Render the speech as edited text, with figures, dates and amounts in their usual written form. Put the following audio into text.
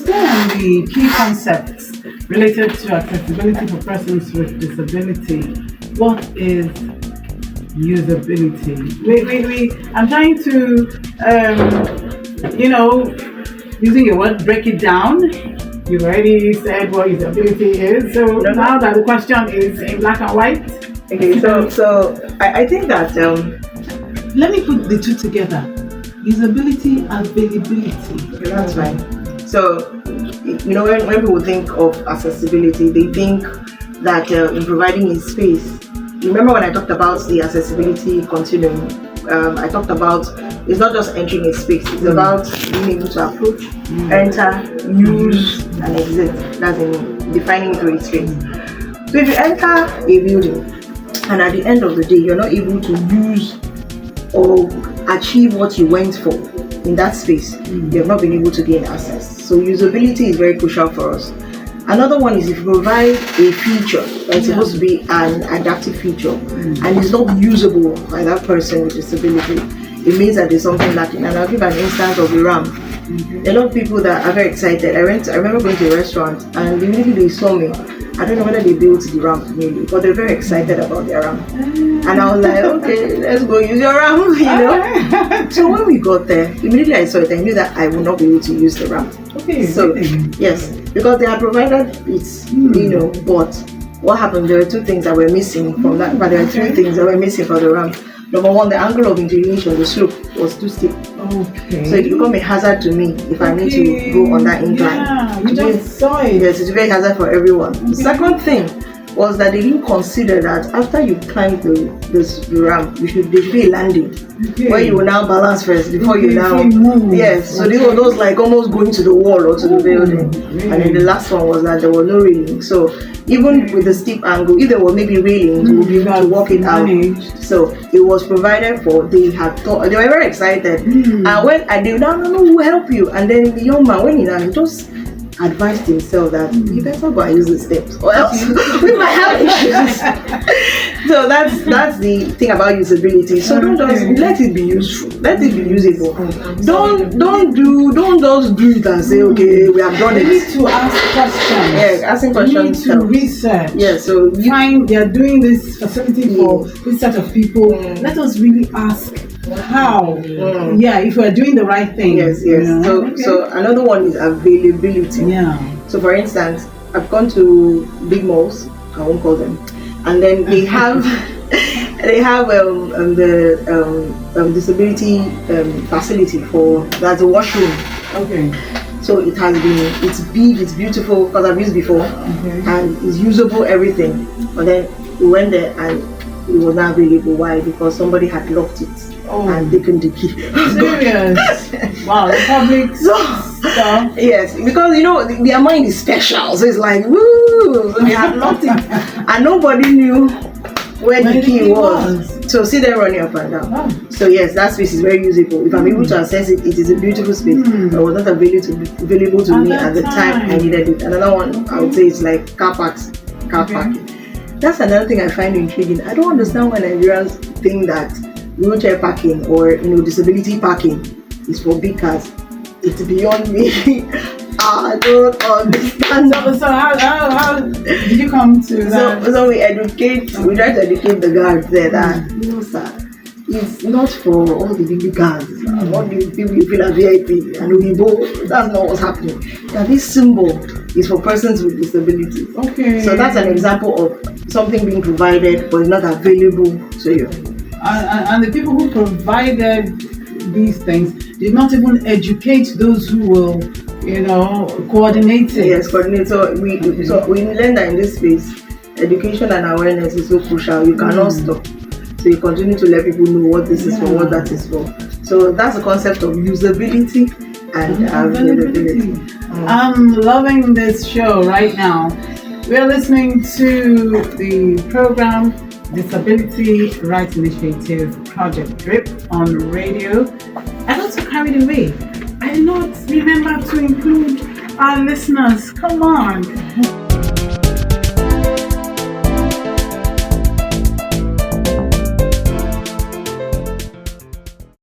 stay on the key concepts related to accessibility for persons with disability. What is usability? I'm trying to, using your word, break it down. You've already said what usability is. So now that the question is in black and white. Okay, so I think that let me put the two together. Usability, availability. Okay, that's fine. So, when people think of accessibility, they think that in providing a space. Remember when I talked about the accessibility continuum? I talked about it's not just entering a space, it's about being able to approach, enter, use, and exit. That's in defining through a space. So if you enter a building and at the end of the day you're not able to use or achieve what you went for in that space, you have not been able to gain access. So usability is very crucial for us. Another one is if you provide a feature that's supposed to be an adaptive feature and it's not usable by that person with disability, it means that there's something lacking. And I'll give an instance of the ramp. A lot of people that are very excited. I remember going to a restaurant and immediately they saw me. I don't know whether they built the ramp really, but they're very excited about their ramp. And I was like, okay, let's go use your ramp, So when we got there, immediately I saw it, I knew that I would not be able to use the ramp. Okay. So, yes, because they had provided it, but what happened, there were two things that were missing from that, but there were three things that were missing for the ramp. Number one, the angle of inclination, the slope was too steep. Okay. So it become a hazard to me if I need to go on that incline. Yeah, you just saw it. Yes, it's a very hazard for everyone. The second thing was that they didn't consider that after you climb the ramp, there should be a landing where you will now balance first before you now move. Yes, so these were those like almost going to the wall or to the building. Really? And then the last one was that there was no railing. So even with the steep angle, if there were maybe railings, we would be able to walk it out. So it was provided for. They were very excited. And when I did, no, we'll help you. And then the young man, when he just advised himself that you better go and use the steps or else we might have issues. So that's the thing about usability. So don't just let it be useful, let it be usable. Don't just do it and say, okay, we have done it. You need to ask questions. Yeah, asking questions. You need to research. Yeah, so find they are doing this facility for this set of people. Let us really ask how. If we're doing the right thing. Yes. So another one is availability. Yeah. So for instance, I've gone to big malls, I won't call them, and then they have the disability facility that's a washroom. Okay. So it's big, it's beautiful because I've used before, and it's usable, everything. But then we went there and it was not available. Why? Because somebody had locked it and taken the key. Serious? Wow, the public stuff. Yes, because their mind is special, so it's like woo. So they had locked it, and nobody knew where the key was. So see them running up and down. So yes, that space is very usable. If I'm able to access it, it is a beautiful space. But it was not available to me at the time I needed it. Another one I would say is like car parking. That's another thing I find intriguing. I don't understand why Nigerians think that wheelchair parking or disability parking is for big cars. It's beyond me. I don't understand. So how did you come to that? So we try to educate the guards there that sir, it's not for all the big cars. All the people you feel are VIP and Uibo, that's not what's happening. That this symbol is for persons with disabilities. Okay. So that's an example of something being provided but not available to you. And the people who provided these things did not even educate those who will, coordinate it. Yes, coordinate. So we learn that in this space, education and awareness is so crucial. You cannot stop. So you continue to let people know what this is for, what that is for. So that's the concept of usability and availability. I'm loving this show right now. We're listening to the program Disability Rights Initiative Project DRIP on radio. I got so carried away. I did not remember to include our listeners. Come on.